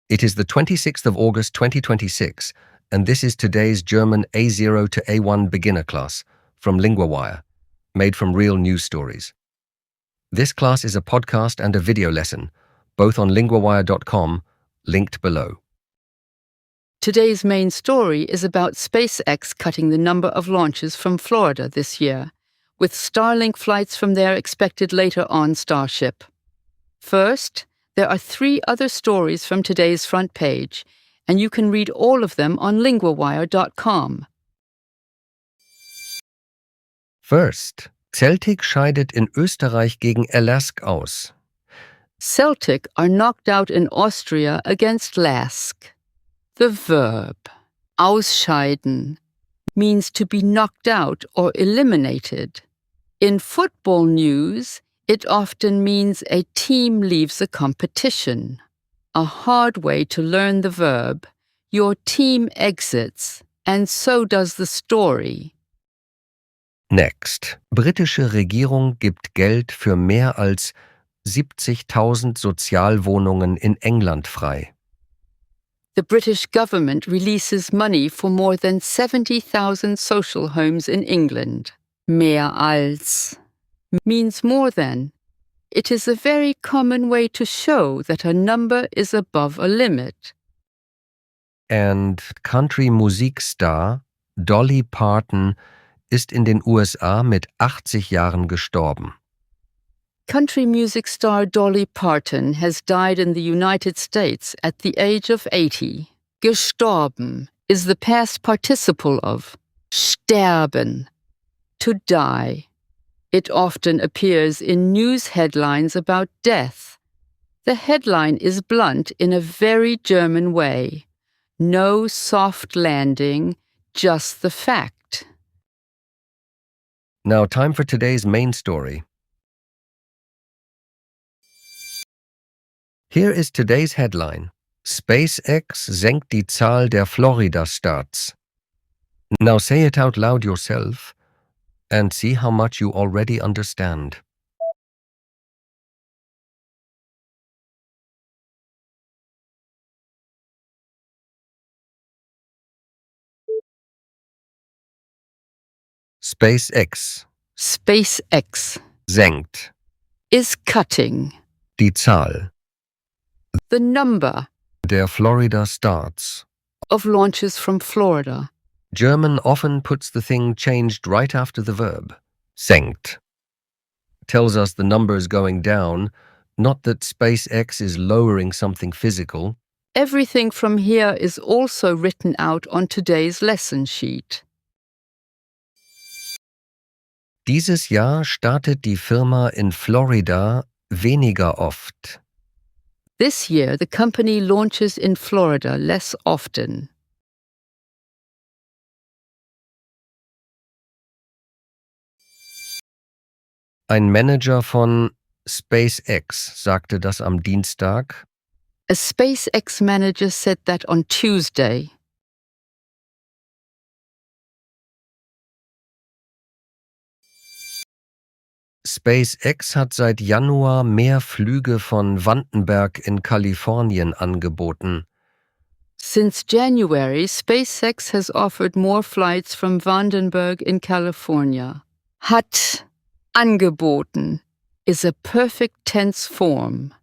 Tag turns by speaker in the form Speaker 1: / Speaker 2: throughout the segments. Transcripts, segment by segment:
Speaker 1: It is the 26th of August 2026, and this is today's German A0 to A1 beginner class from LinguaWire, made from real news stories. This class is a podcast and a video lesson, both on linguawire.com, linked below.
Speaker 2: Today's main story is about SpaceX cutting the number of launches from Florida this year, with Starlink flights from there expected later on Starship. First, there are 3 other stories from today's front page, and you can read all of them on linguawire.com.
Speaker 1: First, Celtic scheidet in Österreich gegen LASK aus.
Speaker 2: Celtic are knocked out in Austria against LASK. The verb ausscheiden means to be knocked out or eliminated. In football news, it often means a team leaves a competition. A hard way to learn the verb: your team exits, and so does the story.
Speaker 1: Next, britische Regierung gibt Geld für mehr als 70.000 Sozialwohnungen in England frei.
Speaker 2: The British government releases money for more than 70,000 social homes in England. Mehr als means more than. It is a very common way to show that a number is above a limit.
Speaker 1: And Country-Musikstar Dolly Parton ist in den USA mit 80 Jahren gestorben.
Speaker 2: Country music star Dolly Parton has died in the United States at the age of 80. Gestorben is the past participle of sterben, to die. It often appears in news headlines about death. The headline is blunt in a very German way. No soft landing, just the fact.
Speaker 1: Now time for today's main story. Here is today's headline: SpaceX senkt die Zahl der Florida-Starts. Now say it out loud yourself and see how much you already understand. SpaceX senkt
Speaker 2: Is cutting
Speaker 1: die Zahl
Speaker 2: the number
Speaker 1: der Florida-Starts.
Speaker 2: of launches from Florida.
Speaker 1: German often puts the thing changed right after the verb. Senkt tells us the number is going down, not that SpaceX is lowering something physical.
Speaker 2: Everything from here is also written out on today's lesson sheet.
Speaker 1: Dieses Jahr startet die Firma in Florida weniger oft.
Speaker 2: This year, the company launches in Florida less often.
Speaker 1: Ein Manager von SpaceX sagte das am Dienstag.
Speaker 2: A SpaceX manager said that on Tuesday.
Speaker 1: SpaceX hat seit Januar mehr Flüge von Vandenberg in Kalifornien angeboten.
Speaker 2: Since January, SpaceX has offered more flights from Vandenberg in California. Hat angeboten is a perfect tense form.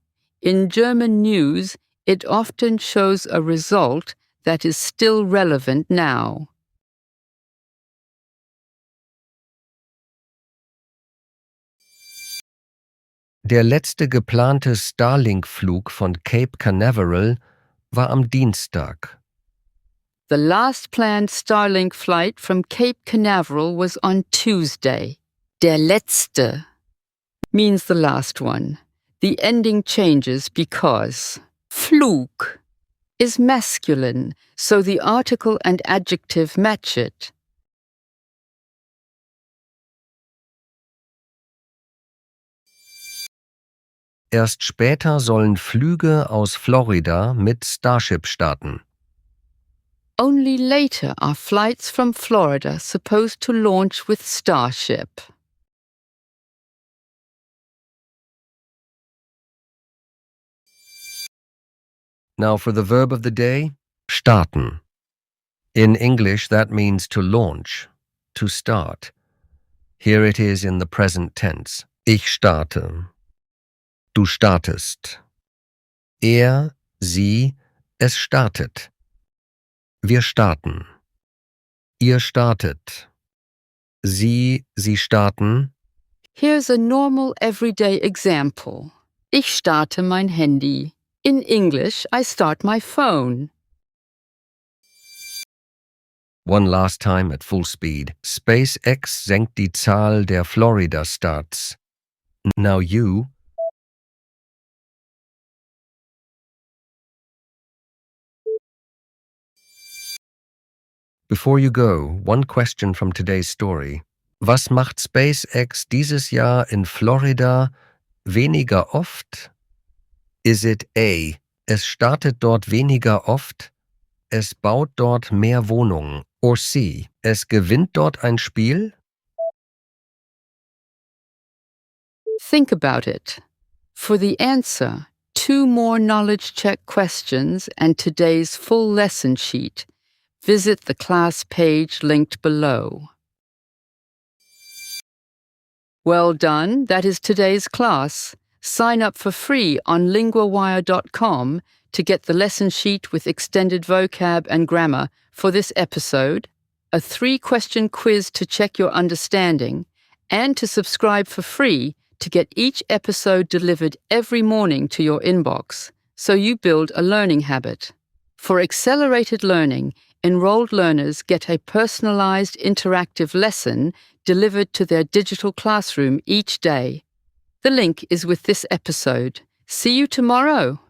Speaker 2: In German news, it often shows a result that is still relevant now.
Speaker 1: Der letzte geplante Starlink-Flug von Cape Canaveral war am Dienstag.
Speaker 2: The last planned Starlink flight from Cape Canaveral was on Tuesday. Der letzte means the last one. The ending changes because Flug is masculine, so the article and adjective match it.
Speaker 1: Erst später sollen Flüge aus Florida mit Starship starten.
Speaker 2: Only later are flights from Florida supposed to launch with Starship.
Speaker 1: Now for the verb of the day, starten. In English, that means to launch, to start. Here it is in the present tense. Ich starte. Du startest. Er, sie, es startet. Wir starten. Ihr startet. Sie starten.
Speaker 2: Here's a normal everyday example. Ich starte mein Handy. In English, I start my phone.
Speaker 1: One last time at full speed. SpaceX senkt die Zahl der Florida-Starts. Now you. Before you go, one question from today's story. Was macht SpaceX dieses Jahr in Florida weniger oft? Is it A, es startet dort weniger oft, es baut dort mehr Wohnungen, or C, es gewinnt dort ein Spiel?
Speaker 2: Think about it. For the answer, 2 more knowledge check questions and today's full lesson sheet, visit the class page linked below. Well done, that is today's class. Sign up for free on LinguaWire.com to get the lesson sheet with extended vocab and grammar for this episode, a 3-question quiz to check your understanding, and to subscribe for free to get each episode delivered every morning to your inbox, so you build a learning habit. For accelerated learning, enrolled learners get a personalized interactive lesson delivered to their digital classroom each day. The link is with this episode. See you tomorrow.